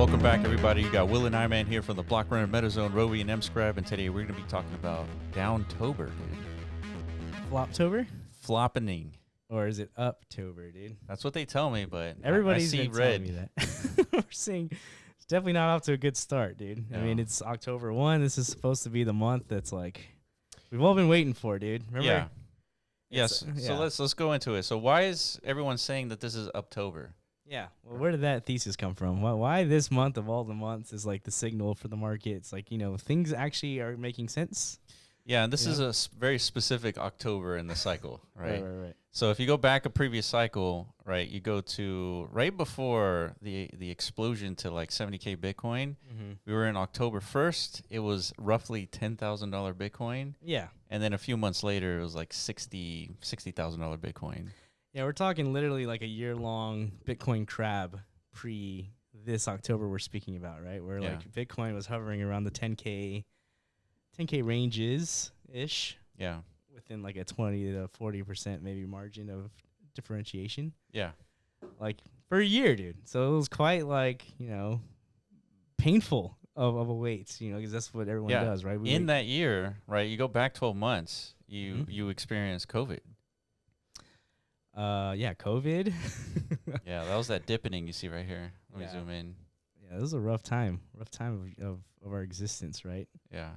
Welcome back, everybody. You got Will and I-Man here from the Block Runner MetaZone, Roby and M-Scribe, and today we're going to be talking about Downtober, dude. Floptober? Floppening. Or is it uptober, dude? That's what they tell me, but Everybody's I see been red. telling me that. We're seeing it's definitely not off to a good start, dude. No. I mean, it's October 1. This is supposed to be the month that's like we've all been waiting for, dude. Remember? Yeah. Yes. Yeah. So let's go into it. So why is everyone saying that this is Uptober? Yeah. Well, where did that thesis come from? Why this month of all the months is like the signal for the market? It's like, things actually are making sense. Yeah, and this is a very specific October in the cycle, right? Right. So if you go back a previous cycle, right, you go to right before the explosion to like 70K Bitcoin. Mm-hmm. We were in October 1st. It was roughly $10,000 Bitcoin. Yeah. And then a few months later, it was like $60,000 Bitcoin. Yeah, we're talking literally like a year-long Bitcoin crab pre this October we're speaking about, right? Where like Bitcoin was hovering around the 10K ranges-ish. Yeah. Within like a 20 to 40% maybe margin of differentiation. Yeah. Like for a year, dude. So it was quite like, painful of a wait, because that's what everyone does, right? In that year, right, you go back 12 months, you experience COVID. COVID. Yeah, that was that dippening you see right here. Let me zoom in. Yeah, this was a rough time of our existence, right? Yeah.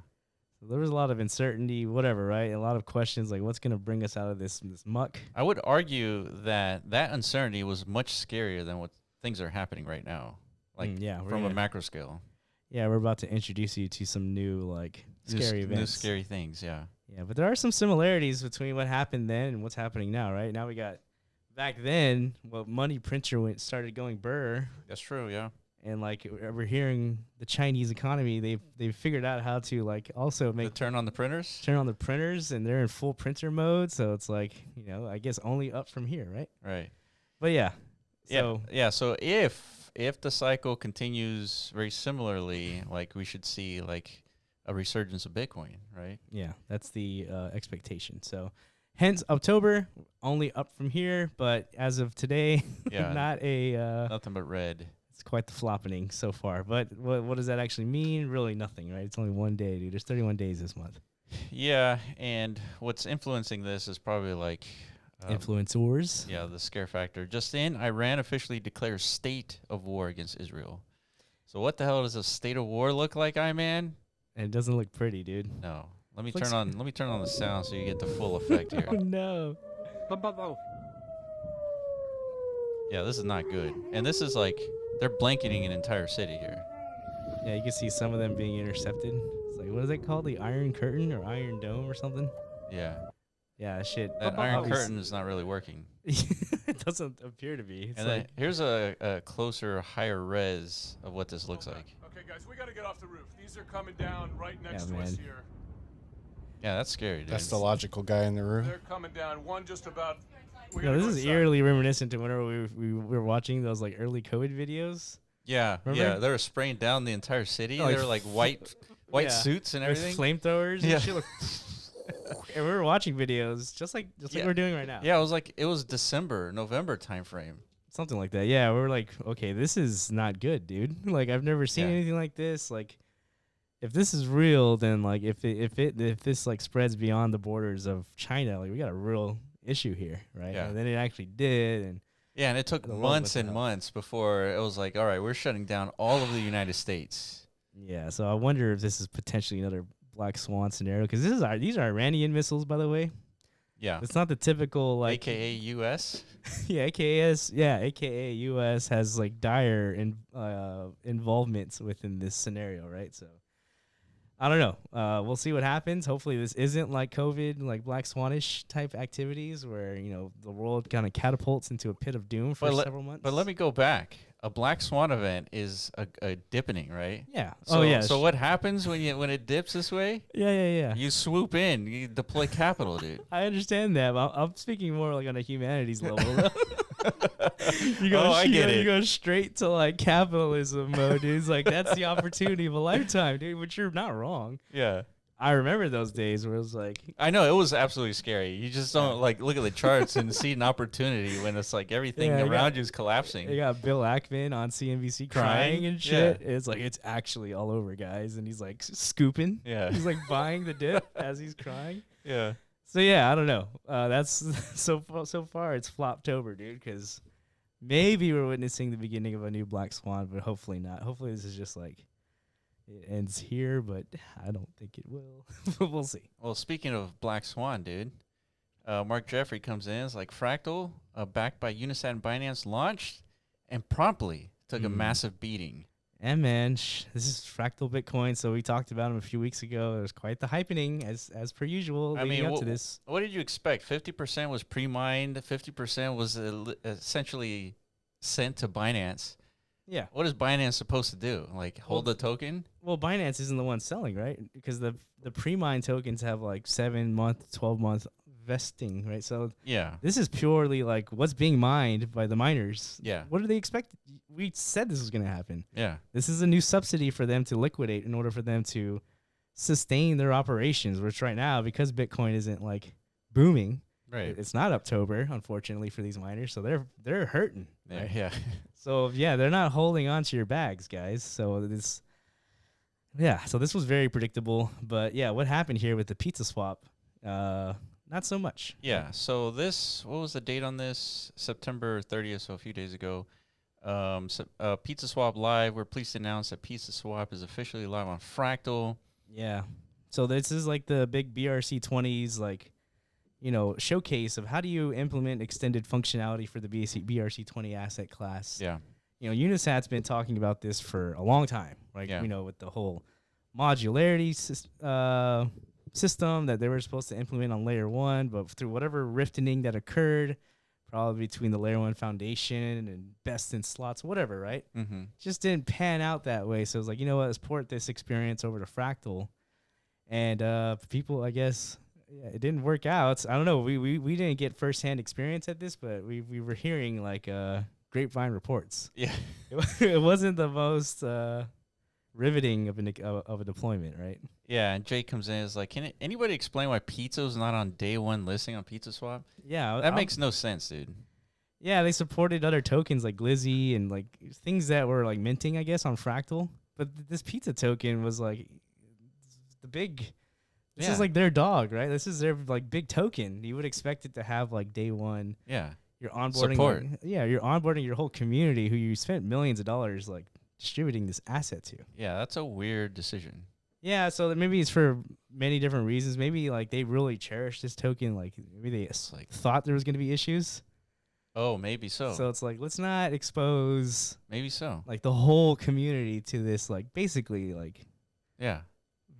So there was a lot of uncertainty, whatever, right? A lot of questions like what's going to bring us out of this muck. I would argue that uncertainty was much scarier than what things are happening right now, like from a macro scale. Yeah, we're about to introduce you to some new scary events. New scary things, yeah. Yeah, but there are some similarities between what happened then and what's happening now, right? Now we got back then, money printer started going burr. That's true, yeah. And we're hearing the Chinese economy, they've figured out how to also turn on the printers. Turn on the printers, and they're in full printer mode. So it's I guess only up from here, right? Right. But yeah. So So if the cycle continues very similarly, we should see a resurgence of Bitcoin, right? Yeah, that's the expectation. So hence October only up from here, but as of today, not a nothing but red. It's quite the floppening so far. But what does that actually mean? Really nothing, right? It's only one day, dude. There's 31 days this month. Yeah, and what's influencing this is probably influencers. Yeah, the scare factor. Just in, Iran officially declares state of war against Israel. So what the hell does a state of war look like, I-Man? And it doesn't look pretty, dude. No. Let me turn on the sound so you get the full effect here. Oh no. Yeah, this is not good. And this is they're blanketing an entire city here. Yeah, you can see some of them being intercepted. It's what is it called? The Iron Curtain or Iron Dome or something? Yeah. Yeah, shit. That Iron Curtain is not really working. It doesn't appear to be. It's and then here's a closer, higher res of what this looks like. Okay, guys, we got to get off the roof. These are coming down right next to us here. Yeah, that's scary, dude. That's the logical guy in the room. They're coming down. One just about. This is eerily reminiscent to whenever we were watching those early COVID videos. Yeah, remember? Yeah, they were spraying down the entire city. They were white suits and everything, with flamethrowers. Yeah. And shit. And we were watching videos just like we're doing right now. Yeah, it was December, November time frame. Something like that. Yeah, we were okay, this is not good, dude. I've never seen anything like this. If this is real, then if this spreads beyond the borders of China, we got a real issue here, right? Yeah. And then it actually did, and and it took months and months before it was all right, we're shutting down all of the United States. Yeah, so I wonder if this is potentially another black swan scenario, because these are Iranian missiles, by the way. Yeah, it's not the typical AKA U.S. AKA U.S. has dire involvements within this scenario, right? So I don't know. We'll see what happens. Hopefully this isn't like COVID, black swanish type activities where, the world kind of catapults into a pit of doom for several months. But let me go back. A black swan event is a dippening, right? Yeah. So, So what happens when it dips this way? Yeah. You swoop in. You deploy capital, dude. I understand that, but I'm speaking more on a humanities level. I get it. You go straight to capitalism mode, dude. It's that's the opportunity of a lifetime, dude. Which you're not wrong. Yeah. I remember those days where it was like, I know it was absolutely scary. You just don't like look at the charts and see an opportunity when it's like everything around you is collapsing. you got Bill Ackman on CNBC crying and shit. It's like, it's actually all over, guys. And he's like scooping. Yeah. He's like buying the dip as he's crying. Yeah. So yeah, I don't know. That's so far it's Floptober, dude, because maybe we're witnessing the beginning of a new black swan, but hopefully not. Hopefully this is just like it ends here, but I don't think it will. We'll see. Well, speaking of black swan, dude, Mark Jeffrey comes in. It's like Fractal, backed by Unisat and Binance, launched and promptly took a massive beating. And man, this is Fractal Bitcoin. So we talked about him a few weeks ago. There was quite the hypening as per usual. I mean, up to this. What did you expect? 50% was pre-mined. 50% was essentially sent to Binance. Yeah. What is Binance supposed to do? Like hold the token? Well, Binance isn't the one selling, right? Because the pre-mine tokens have like 7-month, 12-month vesting, right? So yeah, this is purely like what's being mined by the miners. Yeah. What do they expect? We said this was going to happen. Yeah. This is a new subsidy for them to liquidate in order for them to sustain their operations, which right now, because Bitcoin isn't like booming, right? It's not Uptober, unfortunately, for these miners. So they're hurting. Yeah. Right? Yeah. So yeah, they're not holding on to your bags, guys. So this was very predictable. But yeah, what happened here with the Pizzaswap? Not so much. Yeah. So what was the date on this? September 30th, so a few days ago. Pizzaswap live. We're pleased to announce that Pizzaswap is officially live on Fractal. Yeah. So this is like the big BRC20s, like, showcase of how do you implement extended functionality for the BRC20 asset class. Yeah. Unisat's been talking about this for a long time, right? Yeah. With the whole modularity system that they were supposed to implement on layer 1, but through whatever rifting that occurred, probably between the layer 1 foundation and best in slots, whatever, right? Mm-hmm. Just didn't pan out that way. So it was like, let's port this experience over to Fractal. And people, I guess, it didn't work out. I don't know. We didn't get firsthand experience at this, but we were hearing like grapevine reports. Yeah. It wasn't the most riveting of a deployment, right? Yeah, and Jake comes in and is like, can anybody explain why pizza's not on day one listing on Pizzaswap? Yeah. That makes no sense, dude. Yeah, they supported other tokens like Glizzy and like things that were like minting, I guess, on Fractal. But this pizza token was like the big... This is like their dog, right? This is their like big token. You would expect it to have like day one. Yeah. You're onboarding. Support. You're onboarding your whole community who you spent millions of dollars like distributing this asset to. Yeah, that's a weird decision. Yeah, so maybe it's for many different reasons. Maybe like they really cherish this token. Like maybe they thought there was going to be issues. Oh, maybe so. So it's like, let's not expose maybe so. like the whole community to this like basically like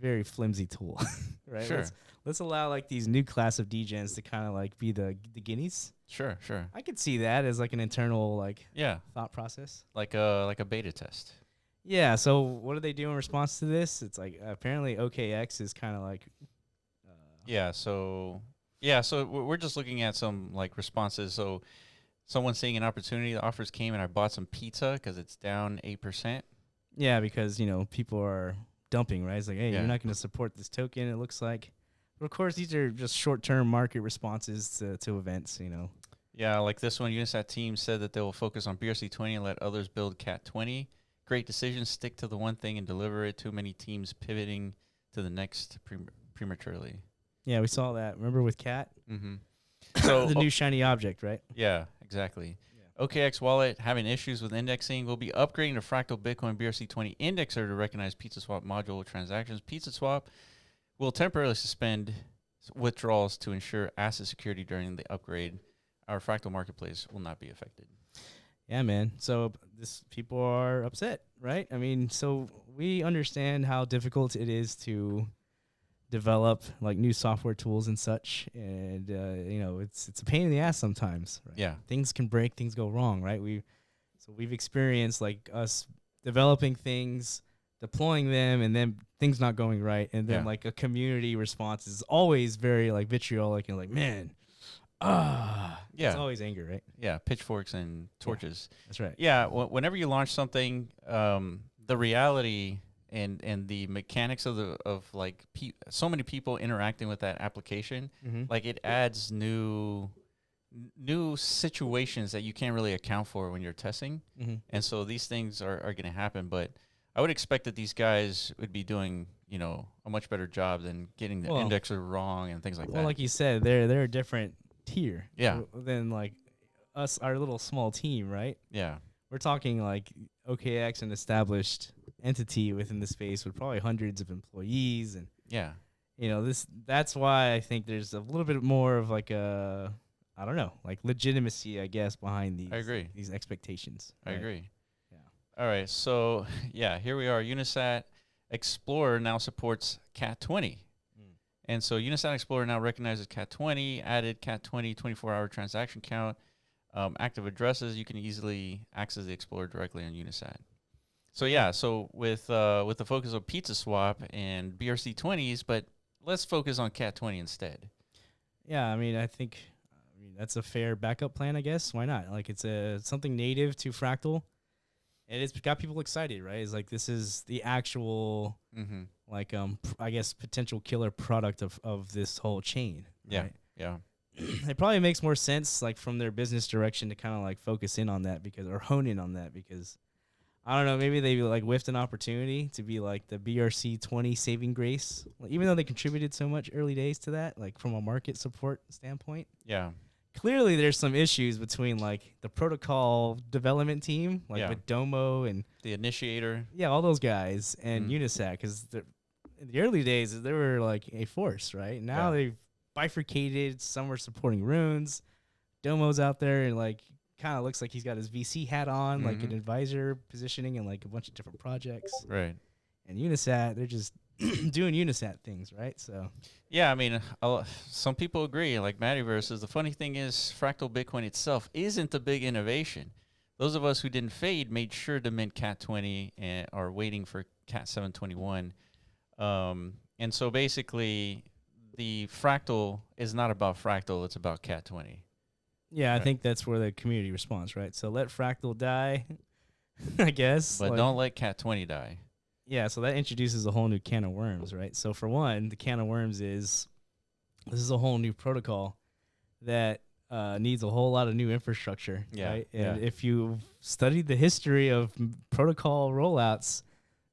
very flimsy tool, right? Sure. Let's allow like these new class of degens to kind of like be the guineas. Sure. I could see that as like an internal like thought process, like a beta test. Yeah. So what do they do in response to this? It's like apparently OKX is kind of like. So we're just looking at some like responses. So someone seeing an opportunity, the offers came, and I bought some pizza because it's down 8%. Yeah, because people are dumping, right? It's like, hey, you're not going to support this token, it looks like. But of course, these are just short-term market responses to events, Yeah, like this one, Unisat team said that they will focus on BRC20 and let others build CAT20. Great decision. Stick to the one thing and deliver it. Too many teams pivoting to the next prematurely. Yeah, we saw that. Remember with CAT? Mm-hmm. So the new shiny object, right? Yeah, exactly. OKX wallet having issues with indexing. Will be upgrading to Fractal Bitcoin BRC20 indexer to recognize Pizzaswap module transactions. Pizzaswap will temporarily suspend withdrawals to ensure asset security during the upgrade. Our Fractal marketplace will not be affected. Yeah, man. So people are upset, right? I mean, so we understand how difficult it is to develop like new software tools and such, and it's a pain in the ass sometimes, right? Yeah, things can break, things go wrong, right? We've experienced like us developing things, deploying them, and then things not going right, and then like a community response is always very like vitriolic and like, man, it's always anger, right? Yeah, pitchforks and torches. That's right. Yeah, whenever you launch something, the reality and the mechanics of like so many people interacting with that application, like it adds new situations that you can't really account for when you're testing. And so these things are going to happen, but I would expect that these guys would be doing, you know, a much better job than getting the indexer wrong and things like that. Well, like you said, they're a different tier. Yeah. Than like us, our little small team, right? Yeah. We're talking like OKX, an established entity within the space with probably hundreds of employees, and you know, that's why I think there's a little bit more of like a, I don't know, like legitimacy, I guess, behind these. I agree. These expectations. I right? agree. All right, so yeah, here we are. Unisat Explorer now supports Cat20. And so Unisat Explorer now recognizes Cat20, added Cat20 24-hour transaction count, active addresses. You can easily access the Explorer directly on Unisat. So yeah, so with the focus of Pizzaswap and BRC20s, but let's focus on Cat20 instead. Yeah, I mean, I think that's a fair backup plan, I guess. Why not? Like, it's something native to Fractal. And it's got people excited, right? It's like this is the actual, like, I guess, potential killer product of this whole chain. Yeah, right? yeah. It probably makes more sense, like, from their business direction to kind of, like, focus in on that or hone in on that because, I don't know, maybe they, like, whiffed an opportunity to be, like, the BRC20 saving grace. Like, even though they contributed so much early days to that, like, from a market support standpoint. Yeah. Clearly, there's some issues between like the protocol development team, like with Domo and the initiator. Yeah, all those guys and Unisat, because in the early days they were like a force, right? Now they've bifurcated. Some are supporting runes. Domo's out there and like kind of looks like he's got his VC hat on, like an advisor positioning and like a bunch of different projects. Right. And Unisat, they're just doing Unisat things, right? So yeah, I mean, some people agree. Like Metaverse is the funny thing is Fractal Bitcoin itself isn't the big innovation. Those of us who didn't fade made sure to mint Cat20 and are waiting for Cat 721. And so basically, the Fractal is not about Fractal; it's about Cat20. Yeah, right. I think that's where the community responds, right? So let Fractal die, I guess, but don't let Cat20 die. Yeah, so that introduces a whole new can of worms, right? So for one, the can of worms is this is a whole new protocol that needs a whole lot of new infrastructure, right? And if you studied the history of protocol rollouts,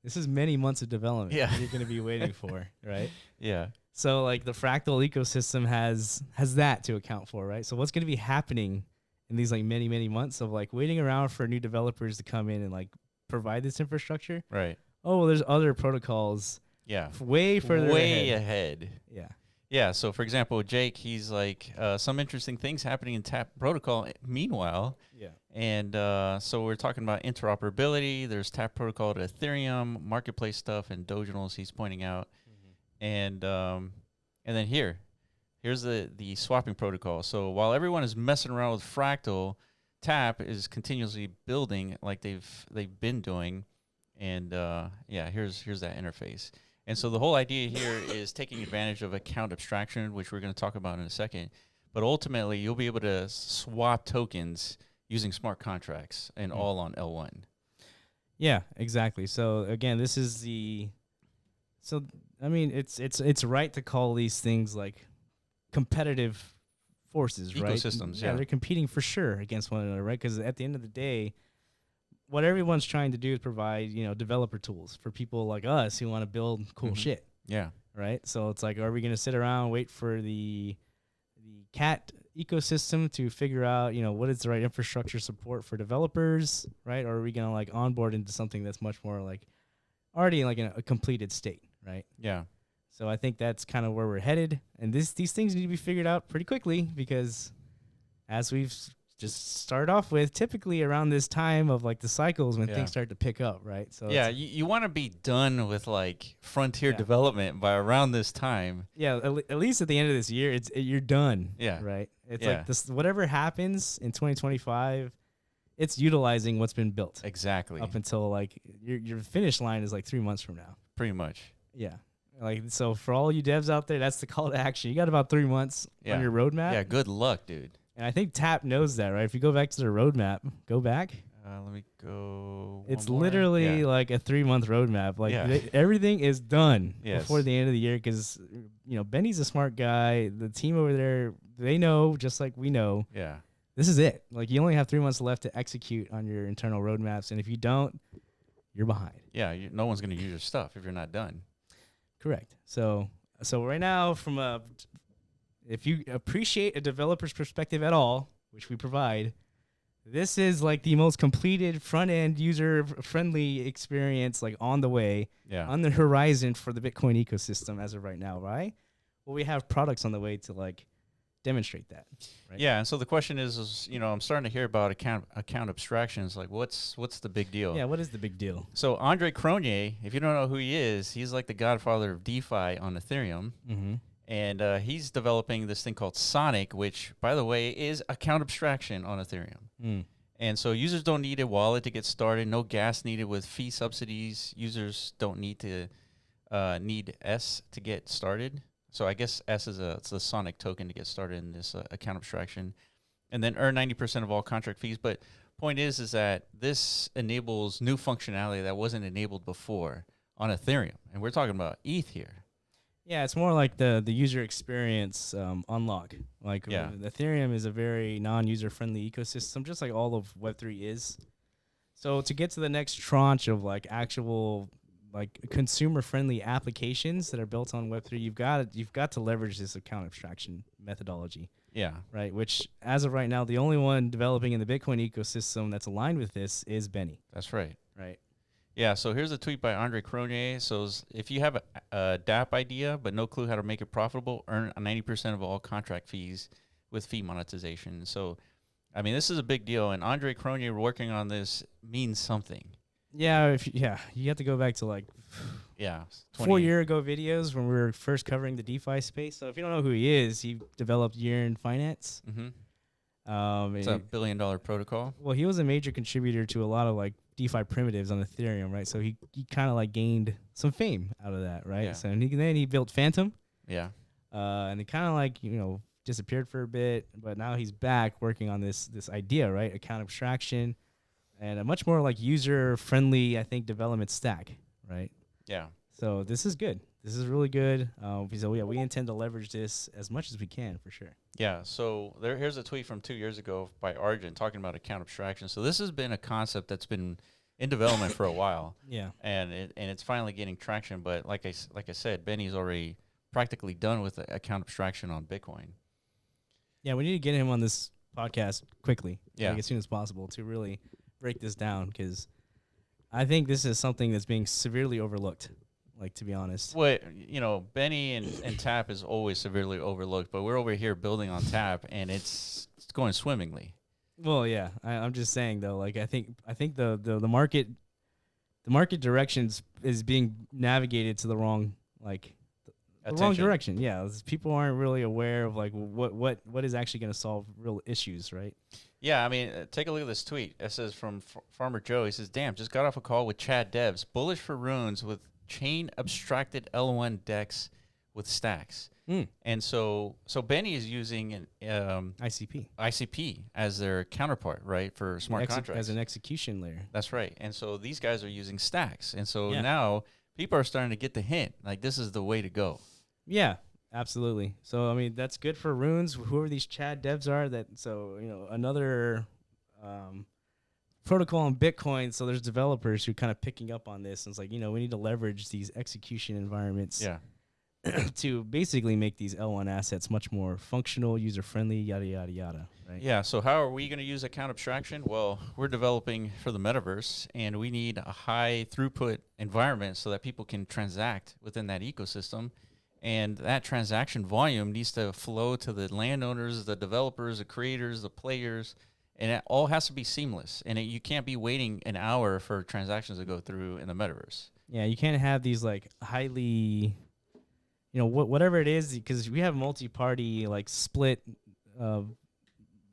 this is many months of development that you're going to be waiting for, right? Yeah. So like the Fractal ecosystem has that to account for, right? So what's going to be happening in these like many months of like waiting around for new developers to come in and like provide this infrastructure? Right. Oh, well, there's other protocols. Yeah. Way further ahead. Yeah. Yeah. So, for example, Jake, he's like some interesting things happening in Tap protocol. Meanwhile. Yeah. And so we're talking about interoperability. There's Tap protocol to Ethereum, marketplace stuff, and Doginals he's pointing out. And then here's the swapping protocol. So while everyone is messing around with Fractal, Tap is continuously building like they've been doing. And here's that interface. And so the whole idea here is taking advantage of account abstraction, which we're going to talk about in a second. But ultimately, you'll be able to swap tokens using smart contracts and all on L1. Yeah, exactly. So again, this is I mean, it's right to call these things like competitive forces, right? Ecosystems, They're competing for sure against one another, right? Because at the end of the day, what everyone's trying to do is provide, developer tools for people like us who want to build cool shit. Yeah. Right. So it's like, are we going to sit around and wait for the cat ecosystem to figure out, what is the right infrastructure support for developers, right? Or are we going to like onboard into something that's much more like already like in a completed state, right? Yeah. So I think that's kind of where we're headed, and these things need to be figured out pretty quickly because, as we've just start off with, typically around this time of like the cycles when things start to pick up, right? So you want to be done with like frontier development by around this time. Yeah, at least at the end of this year, you're done. Yeah, right. It's like this. Whatever happens in 2025, it's utilizing what's been built exactly up until like your finish line is like 3 months from now. Pretty much. Yeah. Like, so for all you devs out there, that's the call to action. You got about 3 months on your roadmap. Yeah, good luck, dude. And I think Tap knows that, right? If you go back to their roadmap, go back. Let me go. It's one more. literally Yeah. like a 3-month roadmap. Like Yeah. everything is done Yes. before the end of the year because Benny's a smart guy. The team over there, they know just like we know. Yeah. This is it. Like you only have 3 months left to execute on your internal roadmaps, and if you don't, you're behind. Yeah. No one's going to use your stuff if you're not done. Correct. So right now, if you appreciate a developer's perspective at all, which we provide, this is like the most completed front-end user-friendly experience, like on the way, on the horizon for the Bitcoin ecosystem as of right now, right? Well, we have products on the way to like demonstrate that. Right? Yeah, and so the question is, I'm starting to hear about account abstractions. Like, what's the big deal? Yeah, what is the big deal? So Andre Cronje, if you don't know who he is, he's like the godfather of DeFi on Ethereum. Mm-hmm. And he's developing this thing called Sonic, which, by the way, is account abstraction on Ethereum. Mm. And so users don't need a wallet to get started. No gas needed with fee subsidies. Users don't need S to get started. So I guess S is it's a Sonic token to get started in this account abstraction, and then earn 90% of all contract fees. But point is that this enables new functionality that wasn't enabled before on Ethereum, and we're talking about ETH here. Yeah, it's more like the user experience unlock. Like Ethereum is a very non-user friendly ecosystem, just like all of Web3 is. So to get to the next tranche of like actual like consumer friendly applications that are built on Web3, you've got to leverage this account abstraction methodology. Yeah. Right. Which as of right now, the only one developing in the Bitcoin ecosystem that's aligned with this is Benny. That's right. Right. Yeah, so here's a tweet by Andre Cronje. So if you have a DApp idea but no clue how to make it profitable, earn 90% of all contract fees with fee monetization. So, I mean, this is a big deal, and Andre Cronje working on this means something. Yeah, you have to go back to like 4 year ago videos when we were first covering the DeFi space. So if you don't know who he is, he developed Year in Finance. Mm-hmm. It's a $1 billion protocol. Well, he was a major contributor to a lot of like DeFi primitives on Ethereum, right? So he kind of like gained some fame out of that, right? Yeah. So and then he built Phantom. Yeah. And he kind of like, disappeared for a bit, but now he's back working on this idea, right? Account abstraction and a much more like user friendly, I think, development stack, right? Yeah. So this is good. This is really good. So we intend to leverage this as much as we can for sure. Yeah. So here's a tweet from 2 years ago by Arjun talking about account abstraction. So this has been a concept that's been in development for a while. Yeah. And it's finally getting traction. But like I said, Benny's already practically done with the account abstraction on Bitcoin. Yeah, we need to get him on this podcast quickly. Yeah. Like as soon as possible to really break this down, because I think this is something that's being severely overlooked. Like, to be honest. Well, Benny and Tap is always severely overlooked, but we're over here building on Tap, and it's going swimmingly. Well, yeah, I'm just saying though. Like, I think the market directions is being navigated to the wrong wrong direction. Yeah, people aren't really aware of like what is actually going to solve real issues, right? Yeah, I mean, take a look at this tweet. It says from Farmer Joe. He says, "Damn, just got off a call with Chad Devs, bullish for runes with chain abstracted L1 decks with stacks." And so Benny is using an ICP as their counterpart, right, for smart contracts as an execution layer. That's right. And so these guys are using stacks, and so now people are starting to get the hint. Like, this is the way to go. Yeah, absolutely. So I mean, that's good for runes. Whoever these Chad devs are, another protocol on Bitcoin. So there's developers who kind of picking up on this, and it's like, we need to leverage these execution environments to basically make these L1 assets much more functional, user friendly, yada yada yada. Right? Yeah. So how are we going to use account abstraction? Well, we're developing for the Metaverse, and we need a high throughput environment so that people can transact within that ecosystem. And that transaction volume needs to flow to the landowners, the developers, the creators, the players, and it all has to be seamless. And you can't be waiting an hour for transactions to go through in the Metaverse. Yeah, you can't have these like highly, whatever it is, because we have multi-party like split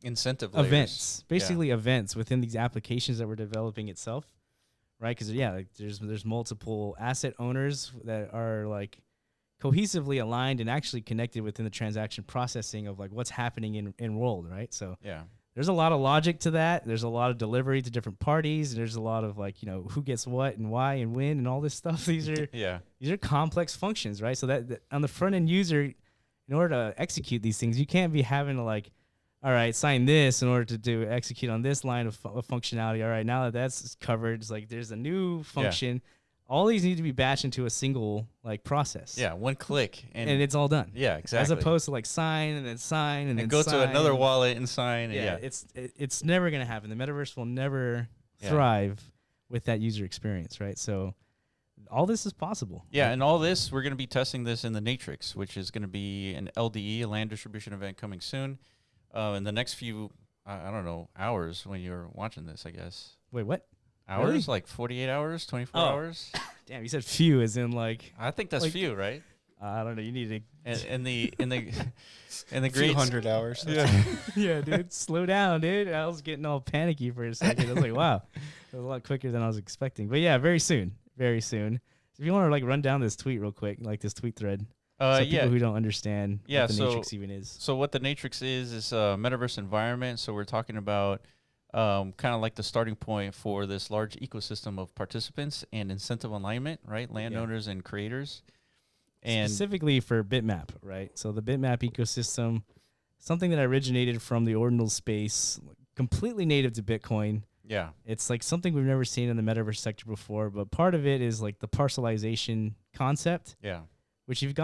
incentive events, basically events within these applications that we're developing itself, right? Because there's multiple asset owners that are like cohesively aligned and actually connected within the transaction processing of like what's happening in world, right? So there's a lot of logic to that. There's a lot of delivery to different parties. There's a lot of like, who gets what and why and when and all this stuff. These are complex functions, right? So that on the front end user, in order to execute these things, you can't be having to like, all right, sign this in order to execute on this line of functionality. All right, now that that's covered, it's like there's a new function. All these need to be batched into a single like process. Yeah, one click and it's all done. Yeah, exactly. As opposed to like sign and then go to another wallet and sign. Yeah, it's never gonna happen. The metaverse will never thrive with that user experience, right? So all this is possible. Yeah, and all this we're gonna be testing this in the Natrix, which is gonna be an LDE, a land distribution event coming soon. In the next few, I don't know, hours when you're watching this, I guess. Wait, what? Hours? Really? Like 48 hours, 24 hours? Damn, you said few as in like... I think that's like, few, right? I don't know. You need to... In the few great... 100 hours. Yeah. Yeah, dude. Slow down, dude. I was getting all panicky for a second. I was like, wow. It was a lot quicker than I was expecting. But yeah, very soon. Very soon. So if you want to like run down this tweet real quick, like this tweet thread. So people who don't understand what the Natrix even is. So what the Natrix is a metaverse environment. So we're talking about kind of like the starting point for this large ecosystem of participants and incentive alignment, right? Landowners and creators. And specifically for Bitmap, right? So the Bitmap ecosystem, something that originated from the ordinal space, completely native to Bitcoin. Yeah. It's like something we've never seen in the metaverse sector before, but part of it is like the parcelization concept. Yeah. Which if you've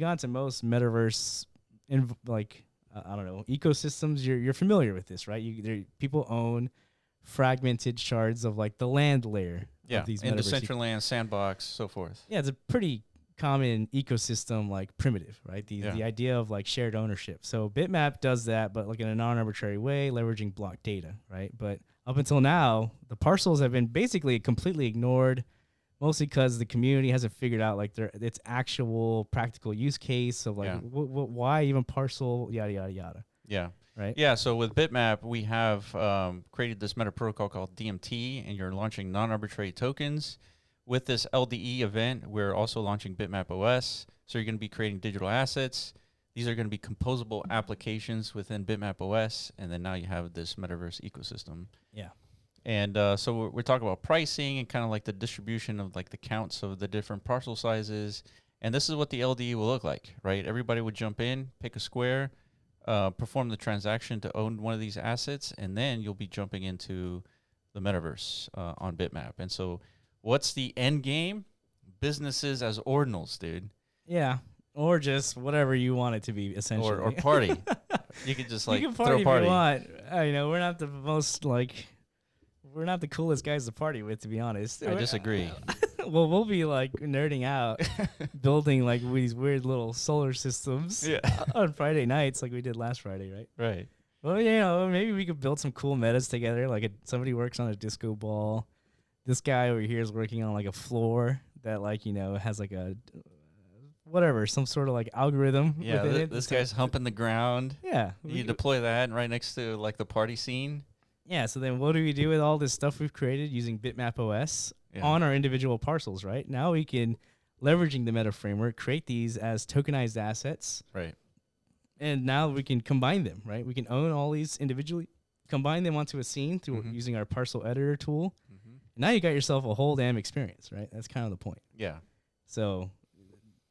gone to most metaverse, I don't know, ecosystems, you're familiar with this, right? People own fragmented shards of like the land layer. Yeah, of these in the Decentraland sandbox, so forth. Yeah, it's a pretty common ecosystem, like primitive, right? The idea of like shared ownership. So Bitmap does that, but like in a non-arbitrary way, leveraging block data, right? But up until now, the parcels have been basically completely ignored. Mostly because the community hasn't figured out like its actual practical use case of like why even parcel, yada yada yada. Yeah. Right. Yeah. So with Bitmap, we have created this meta protocol called DMT, and you're launching non-arbitrary tokens. With this LDE event, we're also launching Bitmap OS. So you're going to be creating digital assets. These are going to be composable applications within Bitmap OS, and then now you have this metaverse ecosystem. Yeah. And so we're talking about pricing and kind of like the distribution of like the counts of the different parcel sizes. And this is what the LDE will look like, right? Everybody would jump in, pick a square, perform the transaction to own one of these assets, and then you'll be jumping into the metaverse on Bitmap. And so what's the end game? Businesses as ordinals, dude. Yeah. Or just whatever you want it to be, essentially. Or party. You could just like you can party throw a party. If you want. We're not the most like... We're not the coolest guys to party with, to be honest. I disagree. Well, we'll be like nerding out, building like these weird little solar systems on Friday nights, like we did last Friday, right? Right. Well, maybe we could build some cool metas together. Like somebody works on a disco ball. This guy over here is working on like a floor that like has like a some sort of like algorithm. Yeah, this guy's humping the ground. Yeah, you deploy that right next to like the party scene. Yeah, so then what do we do with all this stuff we've created using Bitmap OS on our individual parcels, right? Now we can, leveraging the meta framework, create these as tokenized assets. Right. And now we can combine them, right? We can own all these individually, combine them onto a scene through using our parcel editor tool. Now you got yourself a whole damn experience, right? That's kind of the point. Yeah. So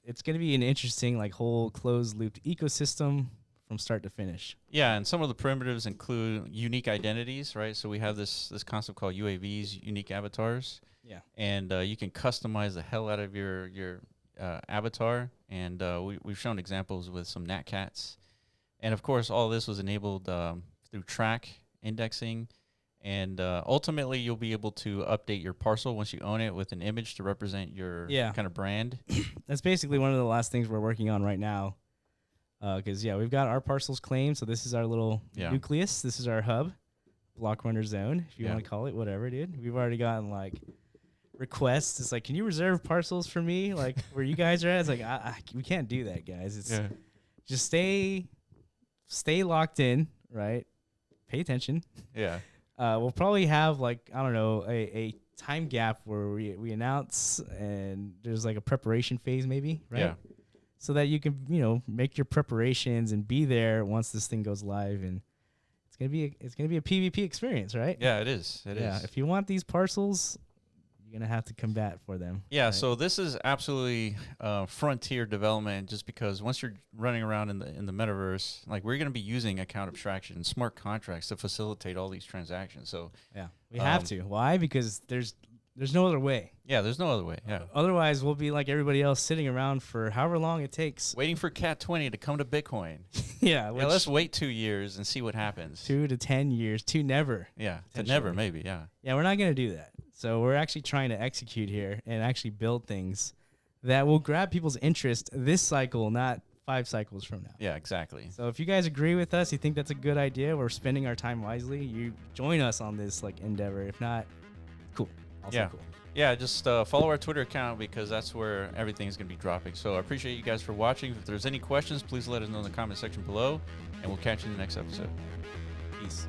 it's going to be an interesting, like, whole closed-looped ecosystem from start to finish. Yeah, and some of the primitives include unique identities, right? So we have this concept called UAVs, unique avatars. Yeah. And you can customize the hell out of your avatar. And we've shown examples with some Natcats. And, of course, all this was enabled through Trac indexing. And ultimately, you'll be able to update your parcel once you own it with an image to represent your kind of brand. That's basically one of the last things we're working on right now. Because, we've got our parcels claimed. So this is our little nucleus. This is our hub, block runner zone, if you want to call it, whatever, dude. We've already gotten, like, requests. It's like, can you reserve parcels for me? Like, where you guys are at? It's like, we can't do that, guys. It's just stay locked in, right? Pay attention. Yeah. We'll probably have, like, I don't know, a time gap where we announce and there's, like, a preparation phase maybe, right? Yeah. So that you can, make your preparations and be there once this thing goes live. And gonna be a PvP experience, right? Yeah, it is. It is. If you want these parcels, you're gonna have to combat for them. Yeah, right? so this is absolutely frontier development, just because once you're running around in the metaverse, like we're going to be using account abstraction, smart contracts to facilitate all these transactions. So yeah, we have to. Why? Because there's no other way. Yeah, there's no other way. Yeah. Otherwise, we'll be like everybody else, sitting around for however long it takes, waiting for Cat 20 to come to Bitcoin. yeah, Let's wait 2 years and see what happens. 2 to 10 years, to never. Yeah, to never, maybe. Yeah. Yeah, we're not gonna do that. So we're actually trying to execute here and actually build things that will grab people's interest this cycle, not 5 cycles from now. Yeah, exactly. So if you guys agree with us, you think that's a good idea, we're spending our time wisely, you join us on this like endeavor. If not, cool. Also cool. Yeah, just follow our Twitter account, because that's where everything is going to be dropping. So I appreciate you guys for watching. If there's any questions, please let us know in the comment section below, and we'll catch you in the next episode. Peace.